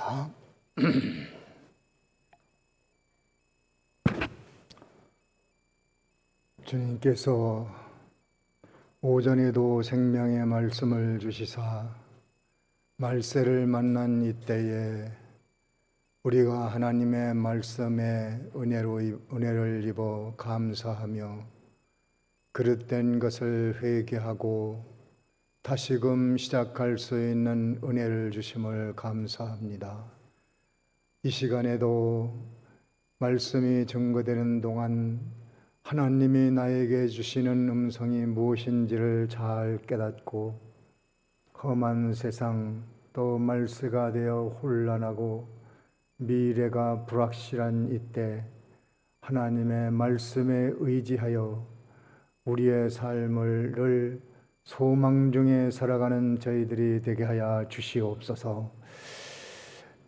기도합니다. 주님께서 오전에도 생명의 말씀을 주시사 말세를 만난 이때에 우리가 하나님의 말씀에 은혜를 입어 감사하며 그릇된 것을 회개하고 다시금 시작할 수 있는 은혜를 주심을 감사합니다. 이 시간에도 말씀이 증거되는 동안 하나님이 나에게 주시는 음성이 무엇인지를 잘 깨닫고 험한 세상 또 말세가 되어 혼란하고 미래가 불확실한 이때 하나님의 말씀에 의지하여 우리의 삶을 늘 소망 중에 살아가는 저희들이 되게 하여 주시옵소서.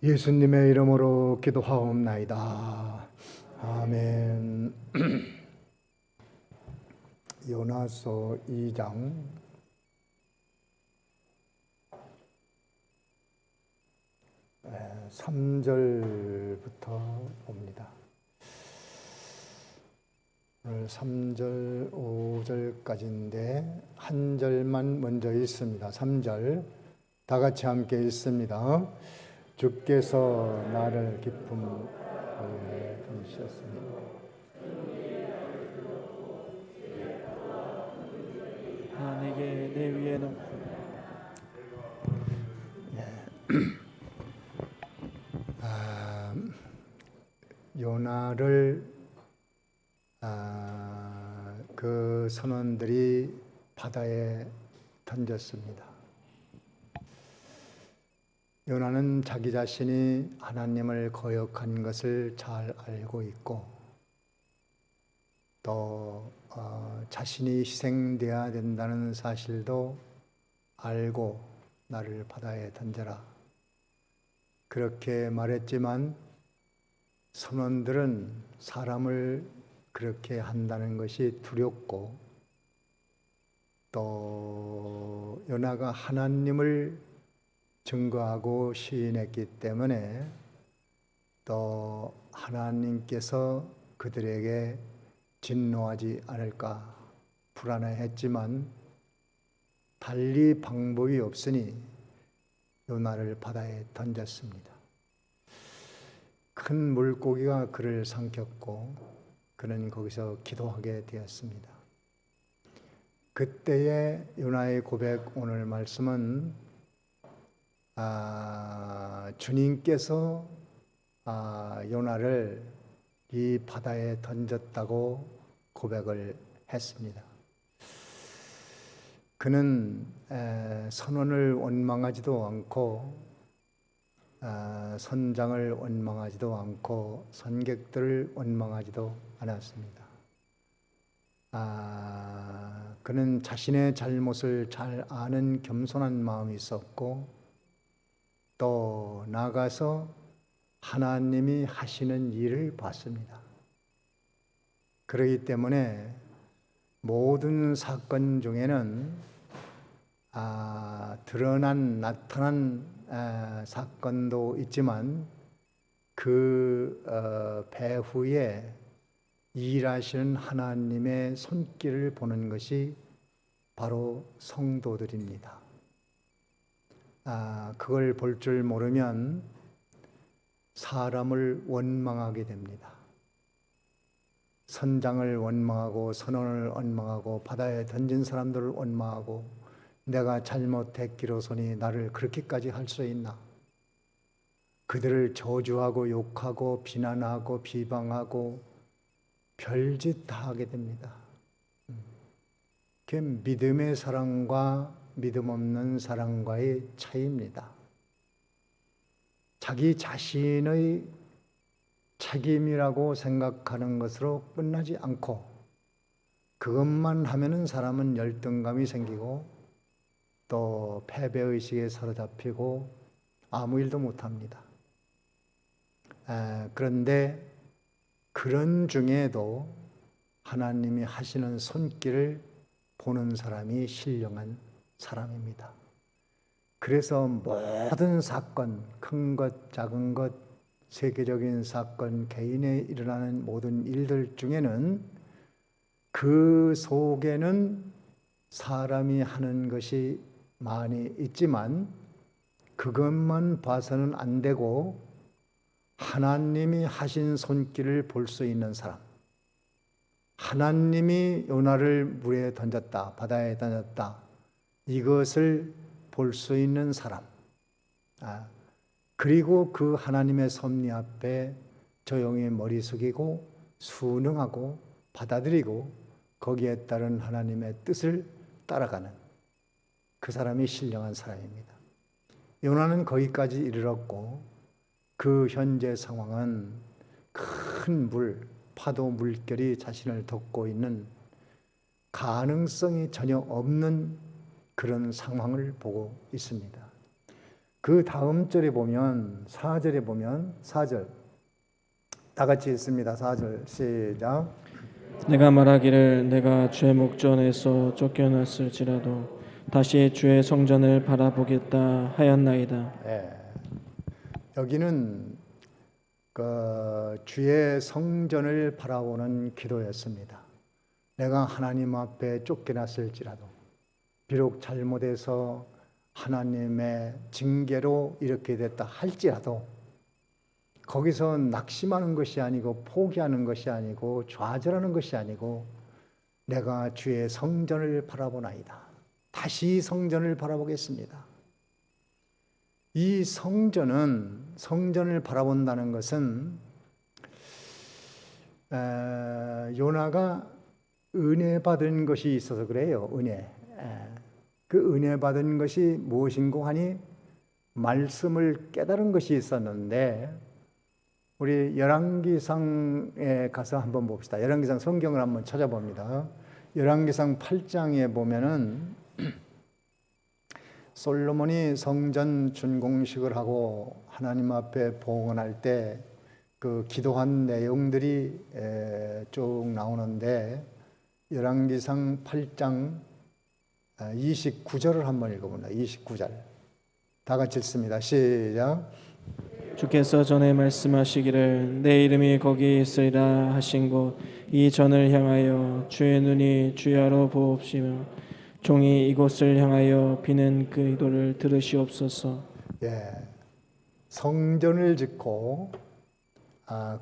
예수님의 이름으로 기도하옵나이다. 아멘. 요나서 2장 3절부터 봅니다. 오늘 3절, 5절까지인데 한 절만 먼저 읽습니다. 3절 다 같이 함께 읽습니다. 주께서 나를 기쁨 가운데 두셨습니다. 내게 내 위에는 요나를 그 선원들이 바다에 던졌습니다. 요나는 자기 자신이 하나님을 거역한 것을 잘 알고 있고 또 자신이 희생되어야 된다는 사실도 알고 나를 바다에 던져라 그렇게 말했지만 선원들은 사람을 그렇게 한다는 것이 두렵고 또 요나가 하나님을 증거하고 시인했기 때문에 또 하나님께서 그들에게 진노하지 않을까 불안해했지만 달리 방법이 없으니 요나를 바다에 던졌습니다. 큰 물고기가 그를 삼켰고 그는 거기서 기도하게 되었습니다. 그때의 요나의 고백 오늘 말씀은 주님께서 요나를 이 바다에 던졌다고 고백을 했습니다. 그는 선원을 원망하지도 않고 선장을 원망하지도 않고 선객들을 원망하지도 않았습니다. 그는 자신의 잘못을 잘 아는 겸손한 마음이 있었고 또 나아가서 하나님이 하시는 일을 봤습니다. 그렇기 때문에 모든 사건 중에는 나타난 사건도 있지만 그 배후에 일하시는 하나님의 손길을 보는 것이 바로 성도들입니다. 그걸 볼 줄 모르면 사람을 원망하게 됩니다. 선장을 원망하고 선원을 원망하고 바다에 던진 사람들을 원망하고 내가 잘못했기로서니 나를 그렇게까지 할 수 있나? 그들을 저주하고 욕하고 비난하고 비방하고 별짓 다 하게 됩니다. 그게 믿음의 사랑과 믿음 없는 사랑과의 차이입니다. 자기 자신의 책임이라고 생각하는 것으로 끝나지 않고 그것만 하면은 사람은 열등감이 생기고 또 패배의식에 사로잡히고 아무 일도 못합니다. 그런데 그런 중에도 하나님이 하시는 손길을 보는 사람이 신령한 사람입니다. 그래서 모든 사건, 큰 것, 작은 것, 세계적인 사건, 개인에 일어나는 모든 일들 중에는 그 속에는 사람이 하는 것이 많이 있지만 그것만 봐서는 안 되고 하나님이 하신 손길을 볼 수 있는 사람, 하나님이 요나를 물에 던졌다, 바다에 던졌다, 이것을 볼 수 있는 사람, 그리고 그 하나님의 섭리 앞에 조용히 머리 숙이고 순응하고 받아들이고 거기에 따른 하나님의 뜻을 따라가는 그 사람이 신령한 사람입니다. 요나는 거기까지 이르렀고 그 현재 상황은 큰 파도 물결이 자신을 덮고 있는 가능성이 전혀 없는 그런 상황을 보고 있습니다. 그 다음 절에 보면 4절에 보면 4절 다 같이 읽습니다. 4절 시작. 내가 말하기를 내가 주의 목전에서 쫓겨났을지라도 다시 주의 성전을 바라보겠다 하였나이다. 여기는 주의 성전을 바라보는 기도였습니다. 내가 하나님 앞에 쫓겨났을지라도 비록 잘못해서 하나님의 징계로 이렇게 됐다 할지라도 거기서 낙심하는 것이 아니고 포기하는 것이 아니고 좌절하는 것이 아니고 내가 주의 성전을 바라보나이다. 다시 성전을 바라보겠습니다. 이 성전을 바라본다는 것은 요나가 은혜 받은 것이 있어서 그래요. 은혜. 그 은혜 받은 것이 무엇인고 하니 말씀을 깨달은 것이 있었는데 우리 열왕기상에 가서 한번 봅시다. 열왕기상 성경을 한번 찾아봅니다. 열왕기상 8장에 보면은 솔로몬이 성전 준공식을 하고 하나님 앞에 봉헌할 때 그 기도한 내용들이 쭉 나오는데 열왕기상 8장 29절을 한번 읽어봅니다. 29절 다 같이 읽습니다. 시작. 주께서 전에 말씀하시기를 내 이름이 거기 있으리라 하신 곳 이 전을 향하여 주의 눈이 주야로 보옵시며 종이 이곳을 향하여 비는 그 기도를 들으시옵소서. 성전을 짓고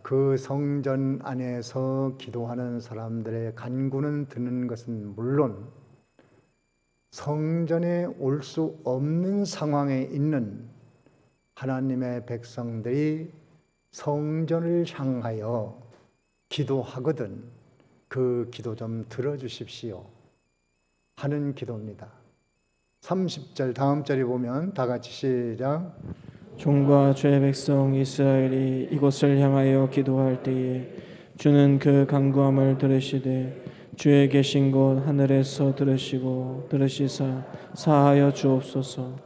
그 성전 안에서 기도하는 사람들의 간구는 듣는 것은 물론 성전에 올 수 없는 상황에 있는 하나님의 백성들이 성전을 향하여 기도하거든 그 기도 좀 들어주십시오 하는 기도입니다. 30절 다음 절에 보면 다 같이 시작. 종과 주의 백성 이스라엘이 이곳을 향하여 기도할 때에 주는 그 간구함을 들으시되 주의 계신 곳 하늘에서 들으시고 들으시사 사하여 주옵소서.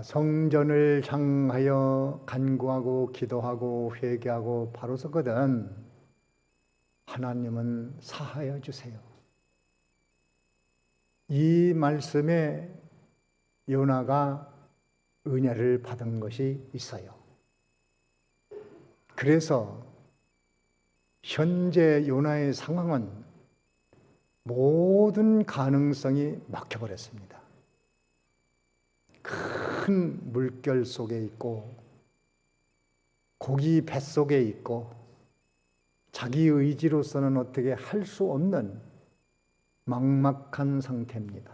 성전을 향하여 간구하고 기도하고 회개하고 바로 서거든 하나님은 사하여 주세요. 이 말씀에 요나가 은혜를 받은 것이 있어요. 그래서 현재 요나의 상황은 모든 가능성이 막혀버렸습니다. 큰 물결 속에 있고 고기 뱃속에 있고 자기 의지로서는 어떻게 할 수 없는 막막한 상태입니다.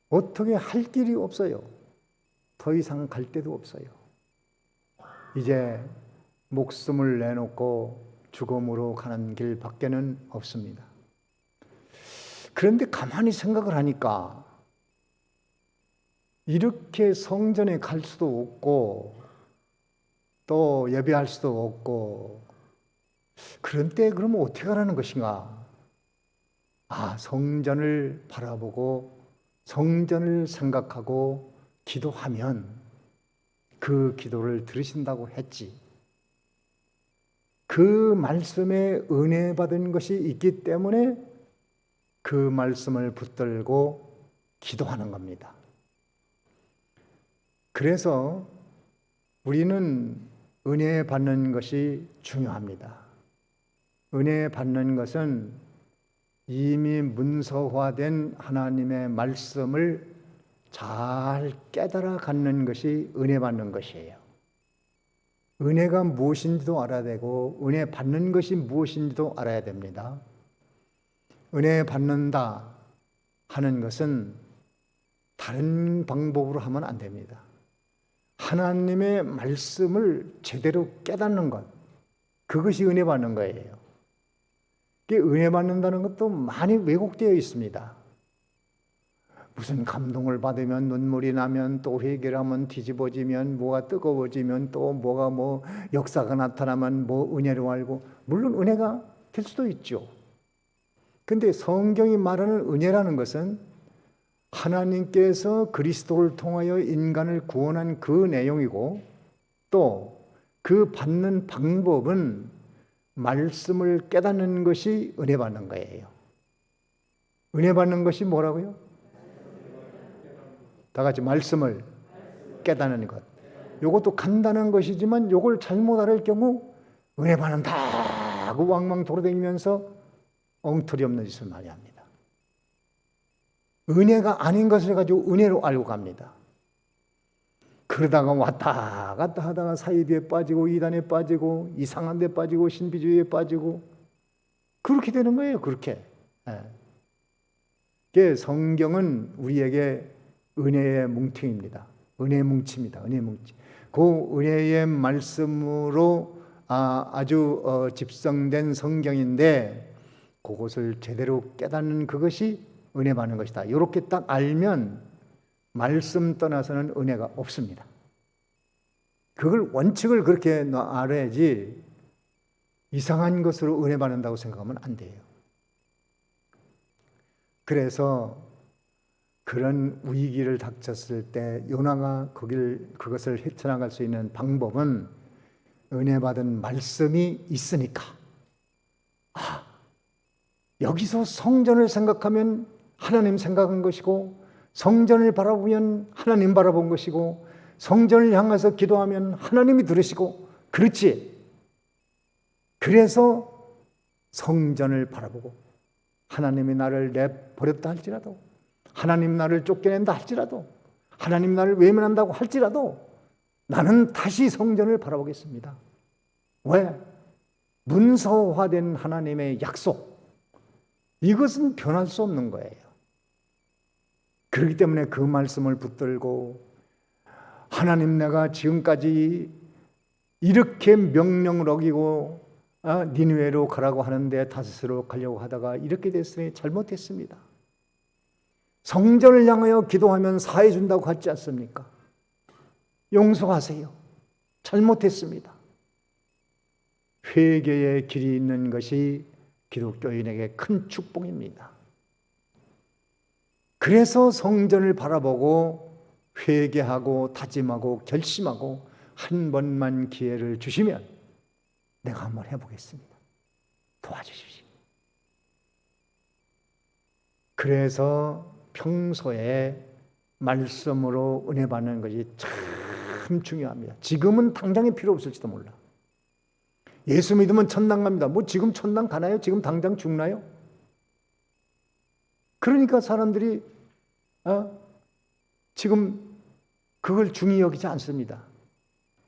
어떻게 할 길이 없어요. 더 이상 갈 데도 없어요. 이제 목숨을 내놓고 죽음으로 가는 길 밖에는 없습니다. 그런데 가만히 생각을 하니까 이렇게 성전에 갈 수도 없고 또 예배할 수도 없고 그런 때 그러면 어떻게 하라는 것인가? 성전을 바라보고 성전을 생각하고 기도하면 그 기도를 들으신다고 했지. 그 말씀에 은혜 받은 것이 있기 때문에 그 말씀을 붙들고 기도하는 겁니다. 그래서 우리는 은혜 받는 것이 중요합니다. 은혜 받는 것은 이미 문서화된 하나님의 말씀을 잘 깨달아 갖는 것이 은혜 받는 것이에요. 은혜가 무엇인지도 알아야 되고 은혜 받는 것이 무엇인지도 알아야 됩니다. 은혜 받는다 하는 것은 다른 방법으로 하면 안 됩니다. 하나님의 말씀을 제대로 깨닫는 것, 그것이 은혜 받는 거예요. 은혜 받는다는 것도 많이 왜곡되어 있습니다. 무슨 감동을 받으면 눈물이 나면 또 회개를 하면 뒤집어지면 뭐가 뜨거워지면 또 뭐가 역사가 나타나면 은혜로 알고, 물론 은혜가 될 수도 있죠. 근데 성경이 말하는 은혜라는 것은 하나님께서 그리스도를 통하여 인간을 구원한 그 내용이고, 또 그 받는 방법은 말씀을 깨닫는 것이 은혜 받는 거예요. 은혜 받는 것이 뭐라고요? 다 같이 말씀을 깨닫는 것. 이것도 간단한 것이지만 이걸 잘못 알을 경우 은혜 받는다 하고 왕왕 돌아다니면서 엉터리 없는 짓을 많이 합니다. 은혜가 아닌 것을 가지고 은혜로 알고 갑니다. 그러다가 왔다 갔다 하다가 사이비에 빠지고 이단에 빠지고 이상한 데 빠지고 신비주의에 빠지고 그렇게 되는 거예요. 그렇게. 성경은 우리에게 은혜의 뭉텅입니다. 은혜의 뭉치입니다. 은혜의 뭉치. 그 은혜의 말씀으로 아주 집성된 성경인데 그것을 제대로 깨닫는 그것이 은혜 받는 것이다. 이렇게 딱 알면 말씀 떠나서는 은혜가 없습니다. 그걸 원칙을 그렇게 알아야지 이상한 것으로 은혜 받는다고 생각하면 안 돼요. 그래서 그런 위기를 닥쳤을 때 요나가 그것을 헤쳐나갈 수 있는 방법은 은혜 받은 말씀이 있으니까, 여기서 성전을 생각하면 하나님 생각한 것이고, 성전을 바라보면 하나님 바라본 것이고, 성전을 향해서 기도하면 하나님이 들으시고, 그렇지. 그래서 성전을 바라보고 하나님이 나를 내버렸다 할지라도, 하나님 나를 쫓겨낸다 할지라도, 하나님 나를 외면한다고 할지라도 나는 다시 성전을 바라보겠습니다. 왜? 문서화된 하나님의 약속, 이것은 변할 수 없는 거예요. 그렇기 때문에 그 말씀을 붙들고, 하나님 내가 지금까지 이렇게 명령을 어기고 니느웨로 가라고 하는데 다스스로 가려고 하다가 이렇게 됐으니 잘못했습니다. 성전을 향하여 기도하면 사해 준다고 하지 않습니까? 용서하세요. 잘못했습니다. 회개의 길이 있는 것이 기독교인에게 큰 축복입니다. 그래서 성전을 바라보고 회개하고 다짐하고 결심하고 한 번만 기회를 주시면 내가 한번 해보겠습니다. 도와주십시오. 그래서 평소에 말씀으로 은혜 받는 것이 참 중요합니다. 지금은 당장에 필요 없을지도 몰라. 예수 믿으면 천당 갑니다. 지금 천당 가나요? 지금 당장 죽나요? 그러니까 사람들이 지금 그걸 중히 여기지 않습니다.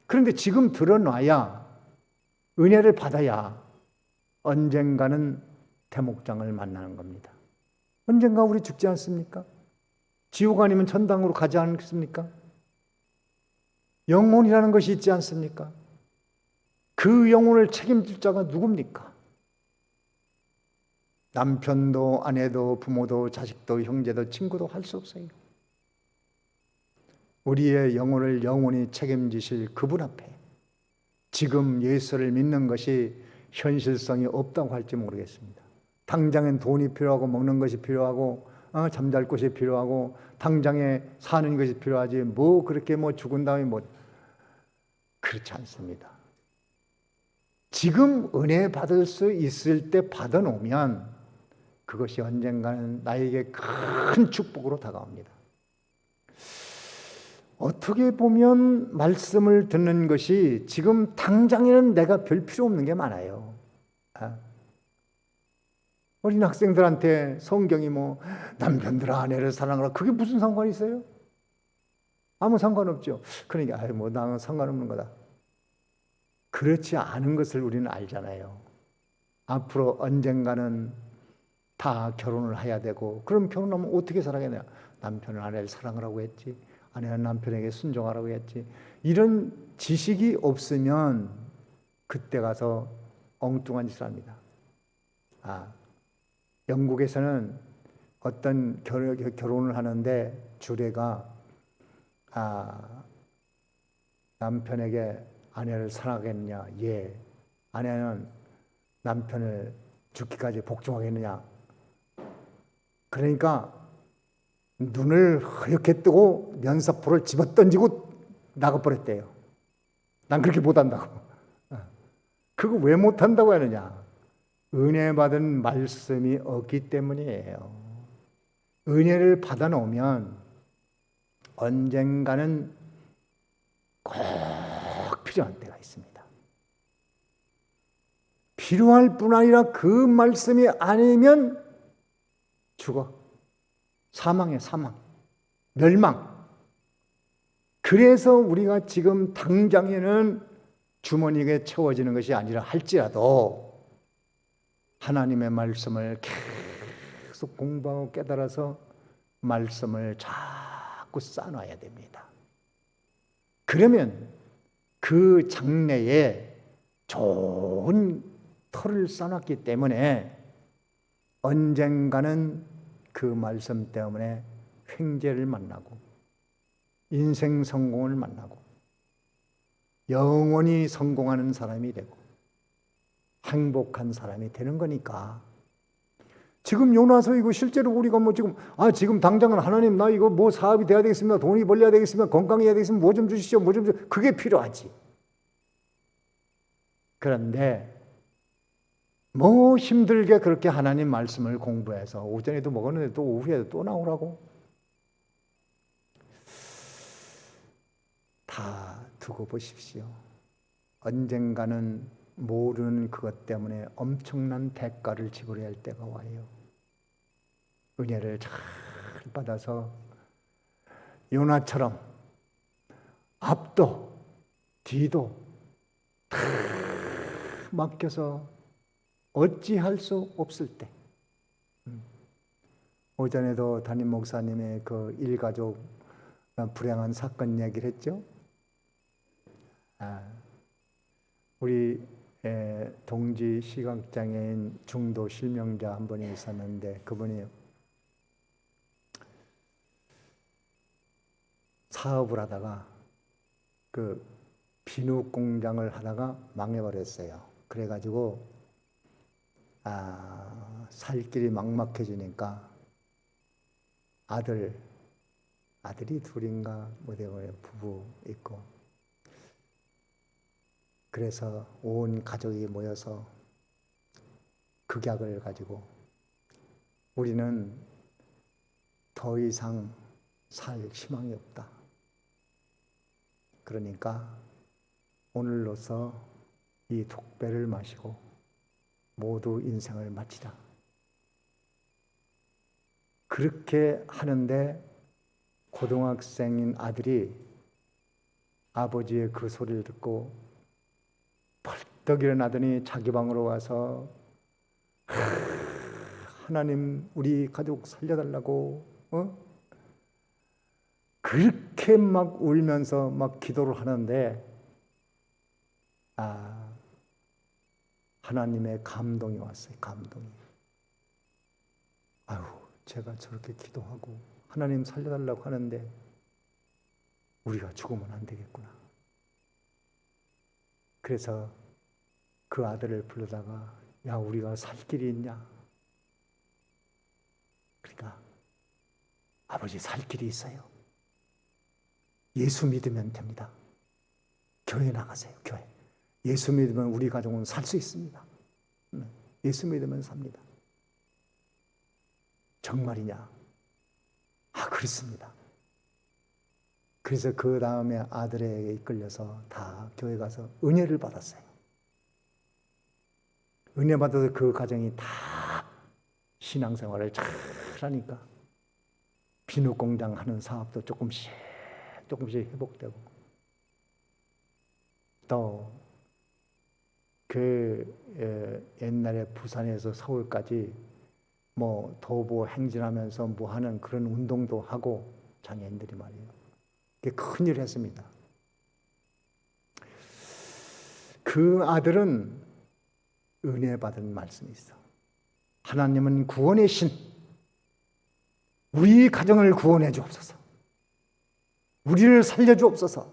그런데 지금 드러나야, 은혜를 받아야 언젠가는 대목장을 만나는 겁니다. 언젠가 우리 죽지 않습니까? 지옥 아니면 천당으로 가지 않습니까? 영혼이라는 것이 있지 않습니까? 그 영혼을 책임질 자가 누굽니까? 남편도 아내도 부모도 자식도 형제도 친구도 할 수 없어요. 우리의 영혼을 영원히 책임지실 그분 앞에 지금 예수를 믿는 것이 현실성이 없다고 할지 모르겠습니다. 당장엔 돈이 필요하고 먹는 것이 필요하고 잠잘 곳이 필요하고 당장에 사는 것이 필요하지 그렇게 죽은 다음에 그렇지 않습니다. 지금 은혜 받을 수 있을 때 받아놓으면 그것이 언젠가는 나에게 큰 축복으로 다가옵니다. 어떻게 보면 말씀을 듣는 것이 지금 당장에는 내가 별 필요 없는 게 많아요. 어린 학생들한테 성경이 뭐 남편들아 아내를 사랑하라, 그게 무슨 상관이 있어요? 아무 상관없죠. 그러니까 뭐 나는 상관없는 거다. 그렇지 않은 것을 우리는 알잖아요. 앞으로 언젠가는 다 결혼을 해야 되고, 그럼 결혼하면 어떻게 살아가냐? 남편은 아내를 사랑하라고 했지, 아내는 남편에게 순종하라고 했지. 이런 지식이 없으면 그때 가서 엉뚱한 짓을 합니다. 영국에서는 어떤 결혼을 하는데 주례가 남편에게 아내를 사랑하겠느냐? 예. 아내는 남편을 죽기까지 복종하겠느냐? 그러니까 눈을 허옇게 뜨고 면사포를 집어던지고 나가버렸대요. 난 그렇게 못한다고. 그거 왜 못한다고 하느냐? 은혜 받은 말씀이 없기 때문이에요. 은혜를 받아놓으면 언젠가는 꼭 필요한 때가 있습니다. 필요할 뿐 아니라 그 말씀이 아니면 죽어. 사망해, 사망. 멸망. 그래서 우리가 지금 당장에는 주머니에 채워지는 것이 아니라 할지라도 하나님의 말씀을 계속 공부하고 깨달아서 말씀을 자꾸 쌓아놔야 됩니다. 그러면 그 장래에 좋은 터를 쌓아놨기 때문에 언젠가는 그 말씀 때문에 횡재를 만나고 인생 성공을 만나고 영원히 성공하는 사람이 되고 행복한 사람이 되는 거니까. 지금 요나서 이거 실제로 우리가 뭐 지금 당장은 하나님 나 이거 뭐 사업이 돼야 되겠습니다. 돈이 벌려야 되겠습니다. 건강해야 되겠습니다. 뭐 좀 주시죠. 뭐 좀 주시죠. 그게 필요하지. 그런데 뭐 힘들게 그렇게 하나님 말씀을 공부해서 오전에도 먹었는데 또 오후에도 또 나오라고? 다 두고 보십시오. 언젠가는 모르는 그것 때문에 엄청난 대가를 지불해야 할 때가 와요. 은혜를 잘 받아서 요나처럼 앞도 뒤도 다 맡겨서 어찌할 수 없을 때. 오전에도 담임 목사님의 그 일가족 불행한 사건 이야기를 했죠. 우리 동지 시각장애인 중도 실명자 한 분이 있었는데 그분이 사업을 하다가 그 비누 공장을 하다가 망해버렸어요. 그래가지고 살 길이 막막해지니까 아들이 둘인가 뭐 되고 부부 있고, 그래서 온 가족이 모여서 극약을 가지고 우리는 더 이상 살 희망이 없다. 그러니까 오늘로서 이 독배를 마시고 모두 인생을 마치자. 그렇게 하는데 고등학생인 아들이 아버지의 그 소리를 듣고 벌떡 일어나더니 자기 방으로 와서 하나님 우리 가족 살려달라고 그렇게 막 울면서 막 기도를 하는데 하나님의 감동이 왔어요. 감동이. 제가 저렇게 기도하고 하나님 살려달라고 하는데 우리가 죽으면 안 되겠구나. 그래서 그 아들을 불러다가 야, 우리가 살 길이 있냐? 그러니까 아버지 살 길이 있어요. 예수 믿으면 됩니다. 교회 나가세요. 교회. 예수 믿으면 우리 가족은 살 수 있습니다. 예수 믿으면 삽니다. 정말이냐? 그렇습니다. 그래서 그 다음에 아들에게 이끌려서 다 교회 가서 은혜를 받았어요. 은혜 받아서 그 가정이 다 신앙생활을 잘 하니까 비누공장 하는 사업도 조금씩 회복되고, 또 옛날에 부산에서 서울까지 뭐 도보 행진하면서 뭐 하는 그런 운동도 하고, 장애인들이 말이에요. 그게 큰일을 했습니다. 그 아들은 은혜 받은 말씀이 있어. 하나님은 구원의 신, 우리 가정을 구원해 주옵소서, 우리를 살려 주옵소서.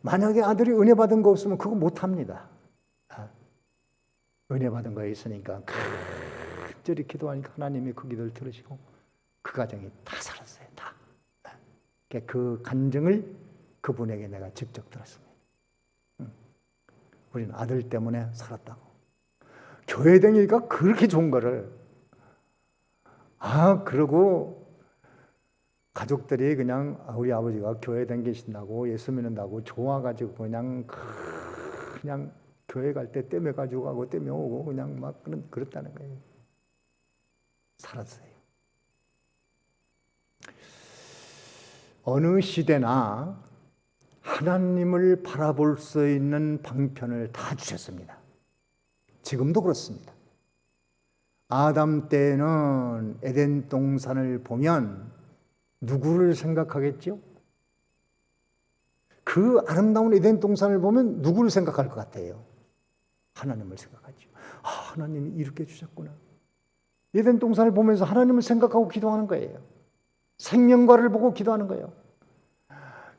만약에 아들이 은혜 받은 거 없으면 그거 못합니다. 은혜 받은 거 있으니까 간절히 기도하니까 하나님이 그 기도를 들으시고 그 가정이 다 살았어요. 다. 그 간증을 그분에게 내가 직접 들었습니다. 우리는 아들 때문에 살았다고. 교회 다니니까 그렇게 좋은 거를. 그러고 가족들이 그냥 우리 아버지가 교회 다니신다고, 예수 믿는다고 좋아가지고 그냥 교회 갈 때 떼며 가지고 가고 떼며 오고 그냥 막 그렇다는 거예요. 살았어요. 어느 시대나 하나님을 바라볼 수 있는 방편을 다 주셨습니다. 지금도 그렇습니다. 아담 때는 에덴 동산을 보면 누구를 생각하겠죠? 그 아름다운 에덴 동산을 보면 누구를 생각할 것 같아요? 하나님을 생각하죠. 하나님이 이렇게 주셨구나. 에덴 동산을 보면서 하나님을 생각하고 기도하는 거예요. 생명과를 보고 기도하는 거예요.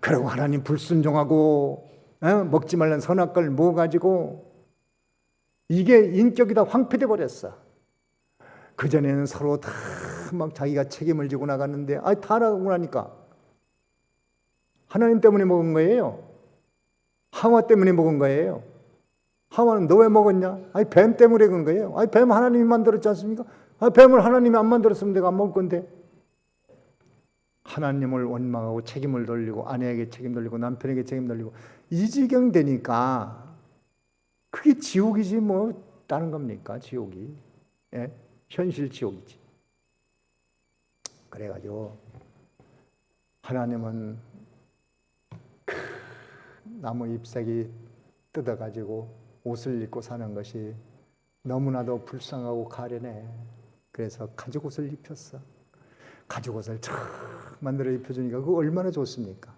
그리고 하나님 불순종하고 먹지 말라는 선악과를 먹어가지고 이게 인격이 다 황폐돼 버렸어. 그전에는 서로 다 막 자기가 책임을 지고 나갔는데 다 나가고 나니까 하나님 때문에 먹은 거예요. 하와 때문에 먹은 거예요. 하와는 너 왜 먹었냐? 뱀 때문에 그런 거예요. 뱀 하나님이 만들었지 않습니까? 뱀을 하나님이 안 만들었으면 내가 안 먹을 건데. 하나님을 원망하고 책임을 돌리고 아내에게 책임 돌리고 남편에게 책임 돌리고 이 지경 되니까 그게 지옥이지 뭐 다른 겁니까? 지옥이. 예? 현실 지옥이지. 그래가지고 하나님은 나무 잎사귀 뜯어가지고 옷을 입고 사는 것이 너무나도 불쌍하고 가련해. 그래서 가죽옷을 입혔어. 가죽옷을 쫙 만들어 입혀주니까 그거 얼마나 좋습니까?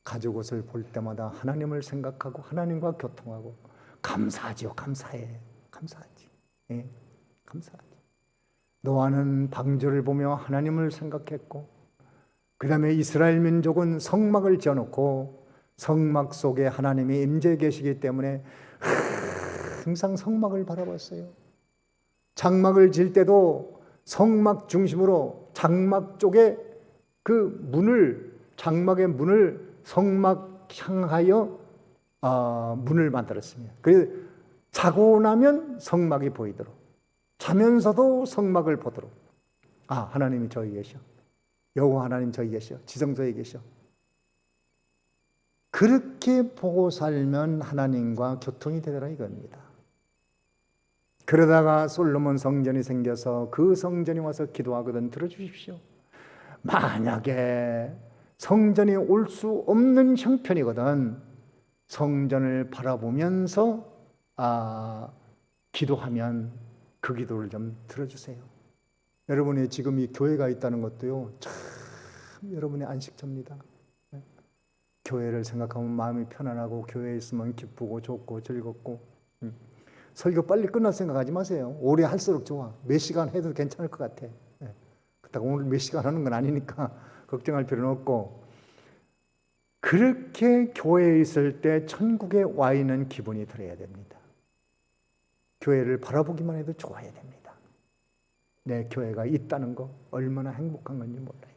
가죽옷을 볼 때마다 하나님을 생각하고 하나님과 교통하고 감사하지요. 감사하지. 예, 감사하지. 노아는 방주를 보며 하나님을 생각했고, 그 다음에 이스라엘 민족은 성막을 지어놓고 성막 속에 하나님이 임재 계시기 때문에 항상 성막을 바라봤어요. 장막을 질 때도 성막 중심으로 장막 쪽에 그 문을, 장막의 문을 성막 향하여 문을 만들었습니다. 그래서 자고 나면 성막이 보이도록, 자면서도 성막을 보도록. 하나님이 저기 계셔. 여호와 하나님 저기 계셔. 지성소에 계셔. 그렇게 보고 살면 하나님과 교통이 되더라 이겁니다. 그러다가 솔로몬 성전이 생겨서 그 성전에 와서 기도하거든. 들어주십시오. 만약에 성전이 올 수 없는 형편이거든, 성전을 바라보면서 기도하면 그 기도를 좀 들어주세요. 여러분이 지금 이 교회가 있다는 것도요, 참 여러분의 안식처입니다. 교회를 생각하면 마음이 편안하고 교회에 있으면 기쁘고 좋고 즐겁고. 설교 빨리 끝날 생각하지 마세요. 오래 할수록 좋아. 몇 시간 해도 괜찮을 것 같아. 그렇다고 오늘 몇 시간 하는 건 아니니까 걱정할 필요는 없고, 그렇게 교회에 있을 때 천국에 와 있는 기분이 들어야 됩니다. 교회를 바라보기만 해도 좋아야 됩니다. 내 교회가 있다는 거 얼마나 행복한 건지 몰라요.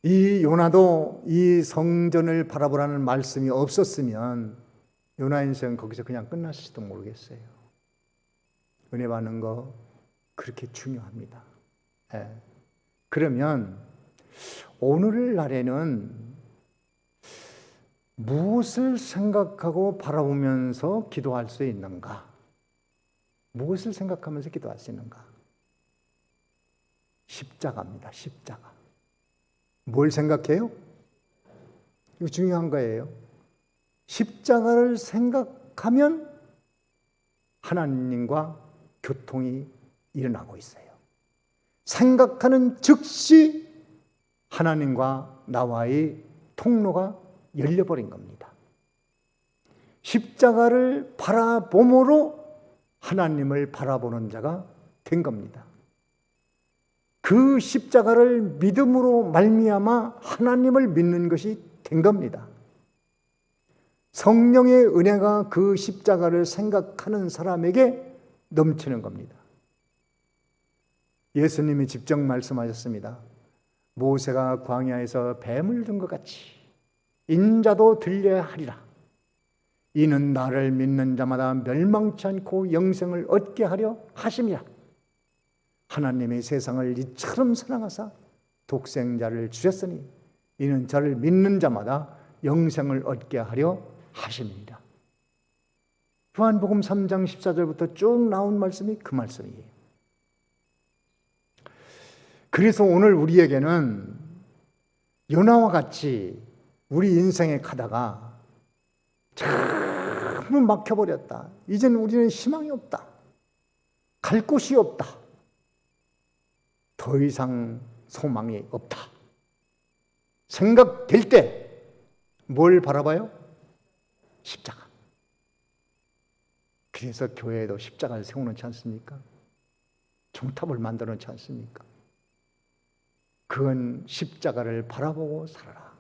이 요나도 이 성전을 바라보라는 말씀이 없었으면 요나 인생 거기서 그냥 끝났을지도 모르겠어요. 은혜 받는 거 그렇게 중요합니다. 예. 그러면 오늘날에는 무엇을 생각하고 바라보면서 기도할 수 있는가? 무엇을 생각하면서 기도할 수 있는가? 십자가입니다. 십자가. 뭘 생각해요? 이거 중요한 거예요. 십자가를 생각하면 하나님과 교통이 일어나고 있어요. 생각하는 즉시 하나님과 나와의 통로가 열려버린 겁니다. 십자가를 바라봄으로 하나님을 바라보는 자가 된 겁니다. 그 십자가를 믿음으로 말미암아 하나님을 믿는 것이 된 겁니다. 성령의 은혜가 그 십자가를 생각하는 사람에게 넘치는 겁니다. 예수님이 직접 말씀하셨습니다. 모세가 광야에서 뱀을 든 것 같이 인자도 들려야 하리라. 이는 나를 믿는 자마다 멸망치 않고 영생을 얻게 하려 하심이라. 하나님의 세상을 이처럼 사랑하사 독생자를 주셨으니 이는 저를 믿는 자마다 영생을 얻게 하려 하심이니라. 요한복음 3장 14절부터 쭉 나온 말씀이 그 말씀이에요. 그래서 오늘 우리에게는 요나와 같이 우리 인생에 가다가 전부 막혀버렸다. 이제는 우리는 희망이 없다. 갈 곳이 없다. 더 이상 소망이 없다. 생각될 때 뭘 바라봐요? 십자가. 그래서 교회에도 십자가를 세워놓지 않습니까? 종탑을 만들어놓지 않습니까? 그건 십자가를 바라보고 살아라.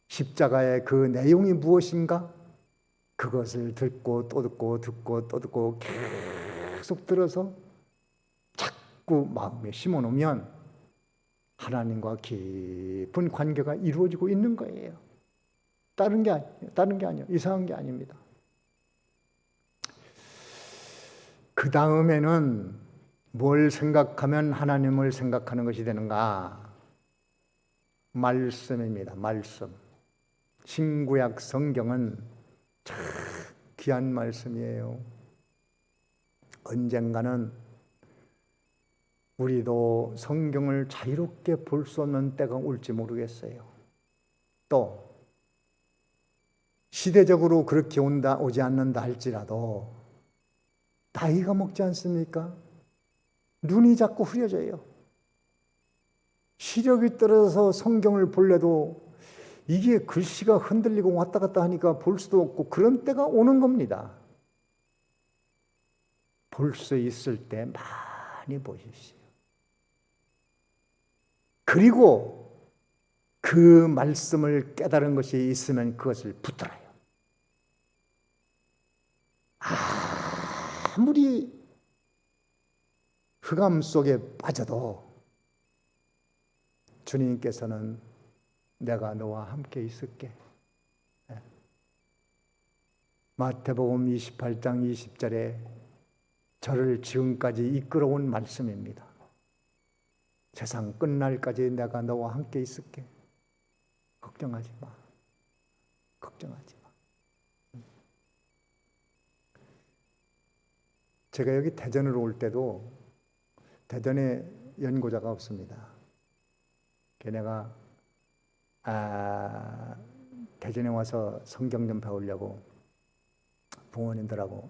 십자가의 그 내용이 무엇인가? 그것을 듣고 또 듣고 듣고 또 듣고 계속 들어서 자꾸 마음에 심어놓으면 하나님과 깊은 관계가 이루어지고 있는 거예요. 다른 게 아니에요. 이상한 게 아닙니다. 그 다음에는 뭘 생각하면 하나님을 생각하는 것이 되는가? 말씀입니다. 말씀. 신구약 성경은 참 귀한 말씀이에요. 언젠가는 우리도 성경을 자유롭게 볼 수 없는 때가 올지 모르겠어요. 또 시대적으로 그렇게 오지 않는다 할지라도 나이가 먹지 않습니까? 눈이 자꾸 흐려져요. 시력이 떨어져서 성경을 볼래도 이게 글씨가 흔들리고 왔다 갔다 하니까 볼 수도 없고 그런 때가 오는 겁니다. 볼 수 있을 때 많이 보십시오. 그리고 그 말씀을 깨달은 것이 있으면 그것을 붙들어요. 아무리 흑암 속에 빠져도 주님께서는 내가 너와 함께 있을게. 마태복음 28장 20절에 저를 지금까지 이끌어온 말씀입니다. 세상 끝날까지 내가 너와 함께 있을게. 걱정하지 마. 걱정하지 마. 제가 여기 대전으로 올 때도 대전에 연고자가 없습니다. 걔네가 대전에 와서 성경 좀 배우려고 부모님들하고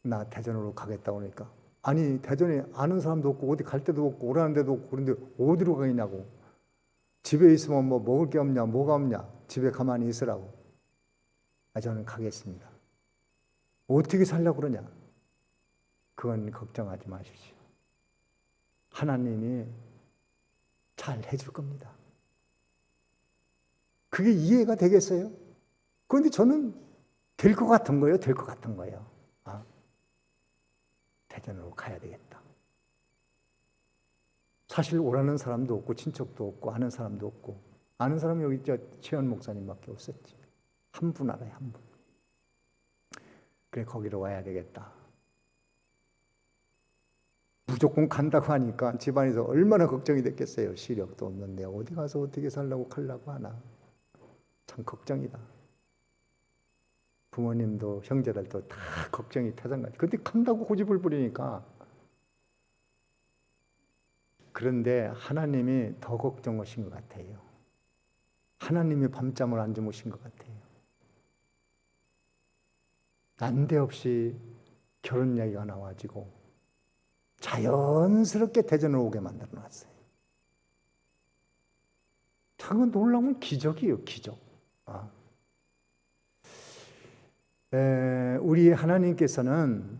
나 대전으로 가겠다고 하니까 아니 대전에 아는 사람도 없고 어디 갈 데도 없고 오라는 데도 없고 그런데 어디로 가겠냐고. 집에 있으면 뭐 먹을 게 없냐 뭐가 없냐 집에 가만히 있으라고. 저는 가겠습니다. 어떻게 살려고 그러냐. 그건 걱정하지 마십시오. 하나님이 잘 해줄 겁니다. 그게 이해가 되겠어요? 그런데 저는 될 것 같은 거예요. 될 것 같은 거예요. 대전으로 가야 되겠다. 사실 오라는 사람도 없고 친척도 없고 아는 사람도 없고 아는 사람이 여기 최현 목사님밖에 없었지. 한 분 알아요. 한 분. 그래 거기로 와야 되겠다. 무조건 간다고 하니까 집안에서 얼마나 걱정이 됐겠어요. 시력도 없는데 어디 가서 어떻게 살라고 하려고 하나. 참 걱정이다. 부모님도 형제들도 다 걱정이 태산같이. 근데 간다고 고집을 부리니까. 그런데 하나님이 더 걱정하신 것 같아요. 하나님이 밤잠을 안 주무신 것 같아요. 난데없이 결혼 이야기가 나와지고 자연스럽게 대전을 오게 만들어 놨어요. 참 놀라운 기적이에요, 기적. 우리 하나님께서는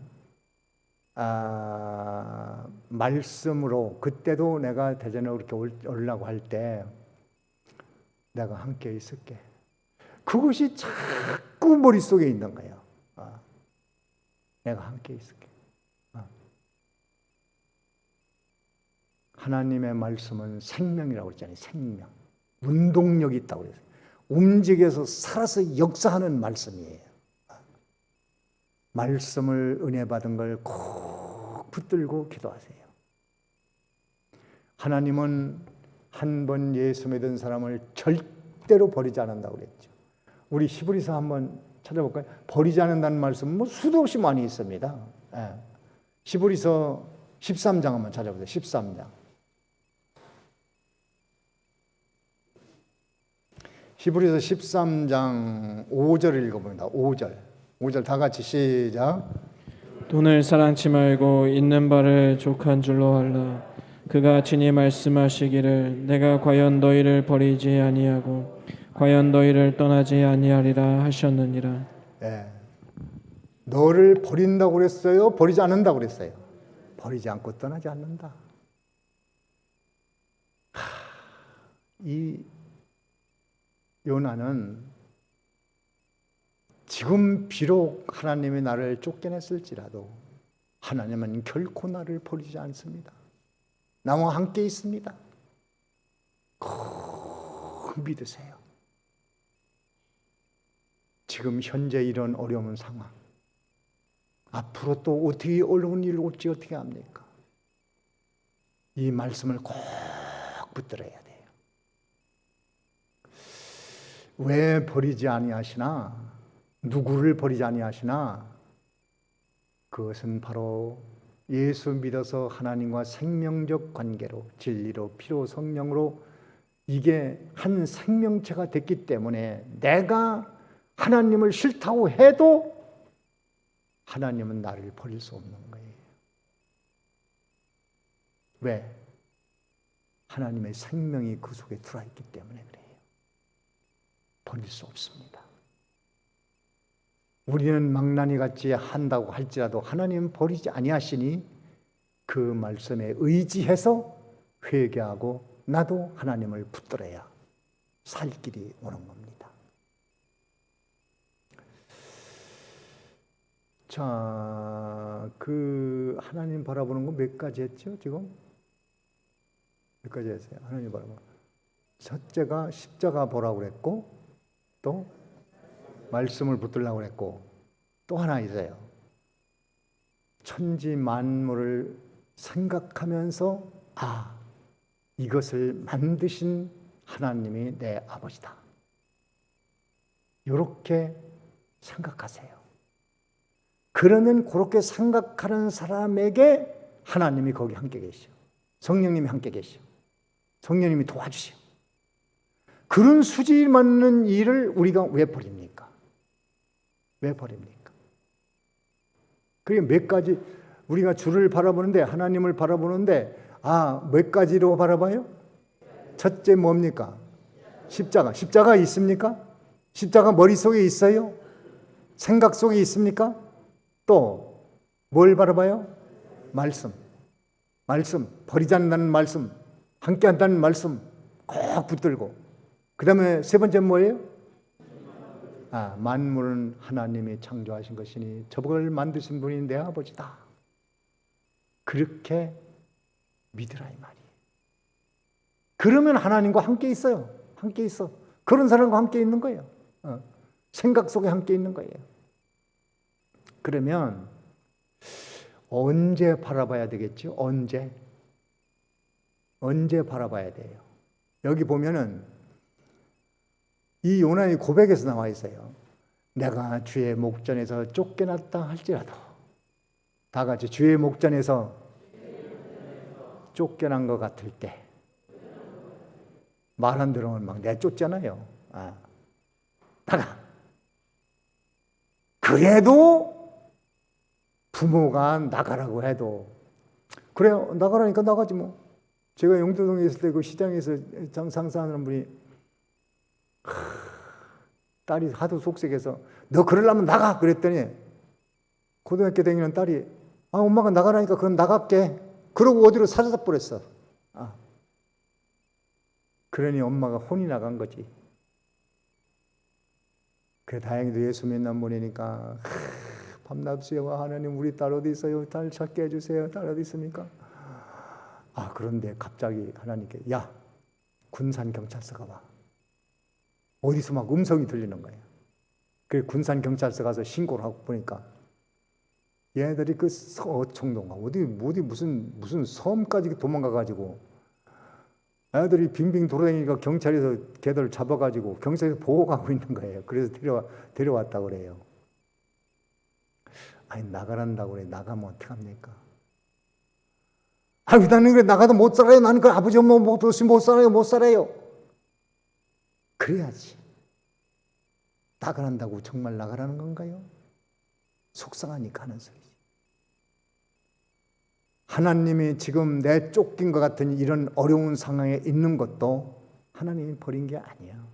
말씀으로 그때도 내가 대전에 그렇게 오려고 할 때 내가 함께 있을게. 그것이 자꾸 머릿속에 있는 거예요. 내가 함께 있을게. 하나님의 말씀은 생명이라고 했잖아요. 생명. 운동력이 있다고 그랬어요. 움직여서 살아서 역사하는 말씀이에요. 말씀을 은혜 받은 걸 꼭 붙들고 기도하세요. 하나님은 한 번 예수 믿은 사람을 절대로 버리지 않는다고 그랬죠. 우리 히브리서 한번 찾아볼까요? 버리지 않는다는 말씀은 뭐 수도 없이 많이 있습니다. 히브리서 13장 한번 찾아보세요. 13장. 히브리서 13장 5절을 읽어봅니다. 5절 다 같이 시작. 돈을 사랑치 말고 있는 바를 족한 줄로 알라. 그가 친히 말씀하시기를 내가 과연 너희를 버리지 아니하고 과연 너희를 떠나지 아니하리라 하셨느니라. 너를 버린다고 그랬어요? 버리지 않는다고 그랬어요? 버리지 않고 떠나지 않는다. 이 요나는 지금 비록 하나님이 나를 쫓겨냈을지라도 하나님은 결코 나를 버리지 않습니다. 나와 함께 있습니다. 꼭 믿으세요. 지금 현재 이런 어려운 상황, 앞으로 또 어떻게 어려운 일 올지 어떻게 합니까? 이 말씀을 꼭 붙들어야 돼요. 왜 버리지 아니하시나? 누구를 버리지 아니하시나? 그것은 바로 예수 믿어서 하나님과 생명적 관계로 진리로 피로 성령으로 이게 한 생명체가 됐기 때문에 내가 하나님을 싫다고 해도 하나님은 나를 버릴 수 없는 거예요. 왜? 하나님의 생명이 그 속에 들어있기 때문에 그래요. 버릴 수 없습니다. 우리는 망나니 같이 한다고 할지라도 하나님은 버리지 아니하시니 그 말씀에 의지해서 회개하고 나도 하나님을 붙들어야 살 길이 오는 겁니다. 자, 그 하나님 바라보는 거 몇 가지 했죠? 지금 몇 가지 했어요? 하나님 바라보는 거. 첫째가 십자가 보라고 그랬고, 또 말씀을 붙들라고 그랬고, 또 하나 있어요. 천지 만물을 생각하면서 이것을 만드신 하나님이 내 아버지다. 이렇게 생각하세요. 그러면 그렇게 생각하는 사람에게 하나님이 거기 함께 계시오. 성령님이 함께 계시오. 성령님이 도와주시오. 그런 수지 맞는 일을 우리가 왜 버립니까? 왜 버립니까? 그게 몇 가지 우리가 주를 바라보는데 하나님을 바라보는데 몇 가지로 바라봐요? 첫째 뭡니까? 십자가. 십자가 있습니까? 십자가 머릿속에 있어요? 생각 속에 있습니까? 또 뭘 바라봐요? 말씀. 버리지 않는다는 말씀, 함께 한다는 말씀 꼭 붙들고, 그 다음에 세 번째 뭐예요? 만물은 하나님이 창조하신 것이니 저걸 만드신 분이 내 아버지다. 그렇게 믿으라 이 말이에요. 그러면 하나님과 함께 있어요. 함께 있어. 그런 사람과 함께 있는 거예요. 생각 속에 함께 있는 거예요. 그러면 언제 바라봐야 되겠죠? 언제 바라봐야 돼요. 여기 보면은 이 요나의 고백에서 나와 있어요. 내가 주의 목전에서 쫓겨났다 할지라도, 다 같이 주의 목전에서 쫓겨난 것 같을 때, 말 안 들으면 막 내쫓잖아요. 나가. 그래도 부모가 나가라고 해도, 그래요, 나가라니까 나가지 뭐. 제가 영도동에 있을 때 그 시장에서 장사하는 분이 딸이 하도 속색해서 너 그러려면 나가 그랬더니 고등학교 다니는 딸이 엄마가 나가라니까 그럼 나갈게 그러고 어디로 사라져 버렸어. 그러니 엄마가 혼이 나간 거지. 그래 다행히도 예수 믿는 분이니까 밤낮 수여와 하나님 우리 딸 어디 있어요? 딸 찾게 해주세요. 딸 어디 있습니까? 그런데 갑자기 하나님께 야 군산경찰서 가봐. 어디서 막 음성이 들리는 거예요. 그 군산경찰서 가서 신고를 하고 보니까 얘네들이 그 청동가 어디 무슨 섬까지 도망가가지고 애들이 빙빙 돌아다니니까 경찰에서 걔들 잡아가지고 경찰에서 보호하고 있는 거예요. 그래서 데려왔다고 그래요. 나가란다고 그래. 나가면 어떡합니까? 나는 그래 나가도 못 살아요. 나는 그 아버지 엄마 없으면 못 살아요. 그래야지. 나가란다고 정말 나가라는 건가요? 속상하니까 하는 소리지. 하나님이 지금 내 쫓긴 것 같은 이런 어려운 상황에 있는 것도 하나님이 버린 게 아니야.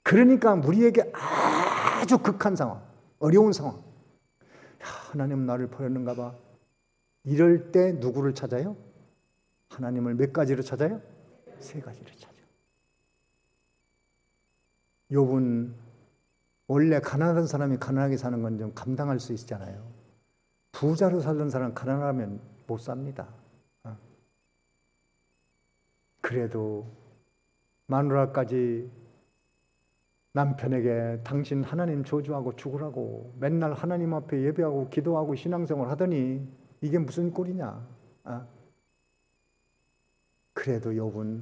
그러니까 우리에게 아주 극한 상황, 어려운 상황. 하나님 나를 버렸는가 봐. 이럴 때 누구를 찾아요? 하나님을 몇 가지로 찾아요? 3가지로 찾아요. 욥은 원래 가난한 사람이 가난하게 사는 건 좀 감당할 수 있잖아요. 부자로 살던 사람 가난하면 못 삽니다. 그래도 마누라까지 남편에게 당신 하나님 저주하고 죽으라고 맨날 하나님 앞에 예배하고 기도하고 신앙생활 하더니 이게 무슨 꼴이냐. 그래도 욥은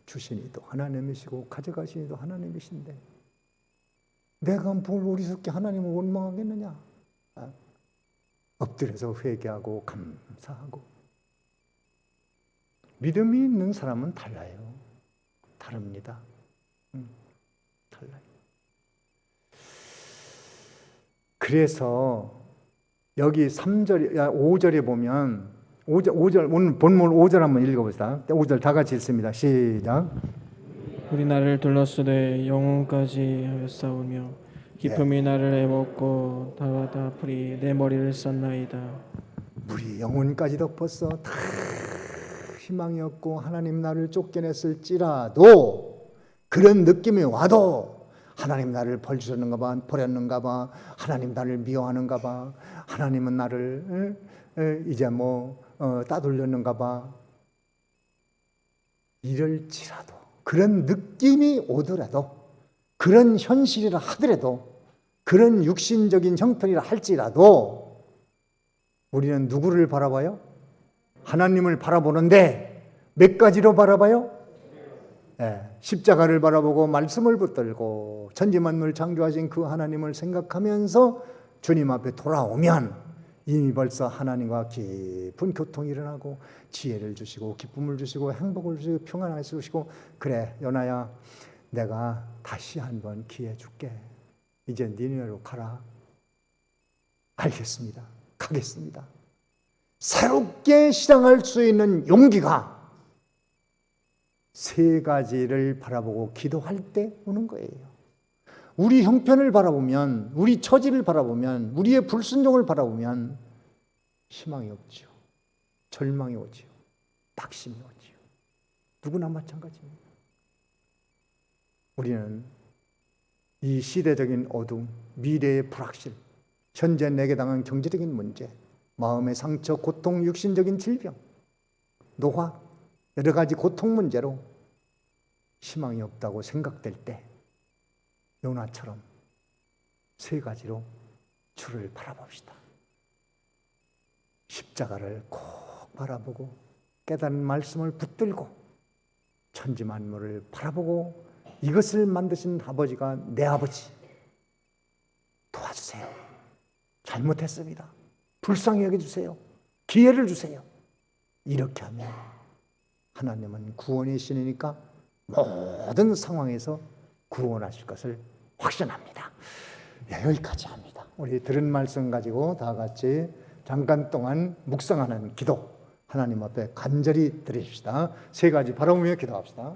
주시니도 하나님이시고 가져가시니도 하나님이신데 내가 뭘 어리석게 하나님을 원망하겠느냐. 엎드려서 회개하고 감사하고. 믿음이 있는 사람은 달라요. 다릅니다. 달라요. 그래서 여기 5절에 보면 5절 오늘 본문 5절 한번 읽어보시다. 5절 다 같이 읽습니다. 시작. 우리 나를 둘러쓰되 영혼까지 하였사오며 기품이 나를 애먹고 다와다 풀이 내 머리를 쌌나이다. 우리 영혼까지도 벌써 다 희망이 없고 하나님 나를 쫓겨냈을지라도 그런 느낌이 와도 하나님 나를 벌주셨는가 봐, 버렸는가 봐, 하나님 나를 미워하는가 봐, 하나님은 나를 이제 따돌렸는가 봐. 이럴지라도 그런 느낌이 오더라도 그런 현실이라 하더라도 그런 육신적인 형편이라 할지라도 우리는 누구를 바라봐요? 하나님을 바라보는데 몇 가지로 바라봐요? 십자가를 바라보고 말씀을 붙들고 천지만물 창조하신 그 하나님을 생각하면서 주님 앞에 돌아오면 이미 벌써 하나님과 깊은 교통이 일어나고 지혜를 주시고 기쁨을 주시고 행복을 주시고 평안을 주시고 그래 연아야 내가 다시 한번 기회 줄게. 이제 니네로 가라. 알겠습니다. 가겠습니다. 새롭게 시작할 수 있는 용기가 3가지를 바라보고 기도할 때 오는 거예요. 우리 형편을 바라보면, 우리 처지를 바라보면, 우리의 불순종을 바라보면 희망이 없지요. 절망이 오지요. 낙심이 오지요. 누구나 마찬가지입니다. 우리는 이 시대적인 어둠, 미래의 불확실, 현재 내게 당한 경제적인 문제, 마음의 상처, 고통, 육신적인 질병, 노화, 여러 가지 고통 문제로 희망이 없다고 생각될 때 요나처럼 3가지로 주를 바라봅시다. 십자가를 꼭 바라보고 깨달은 말씀을 붙들고 천지 만물을 바라보고 이것을 만드신 아버지가 내 아버지 도와주세요. 잘못했습니다. 불쌍히 여겨주세요. 기회를 주세요. 이렇게 하면 하나님은 구원의 신이니까 모든 상황에서 구원하실 것을 확신합니다. 네, 여기까지 합니다. 우리 들은 말씀 가지고 다 같이 잠깐 동안 묵상하는 기도 하나님 앞에 간절히 드리십시다. 세 가지 바라보며 기도합시다.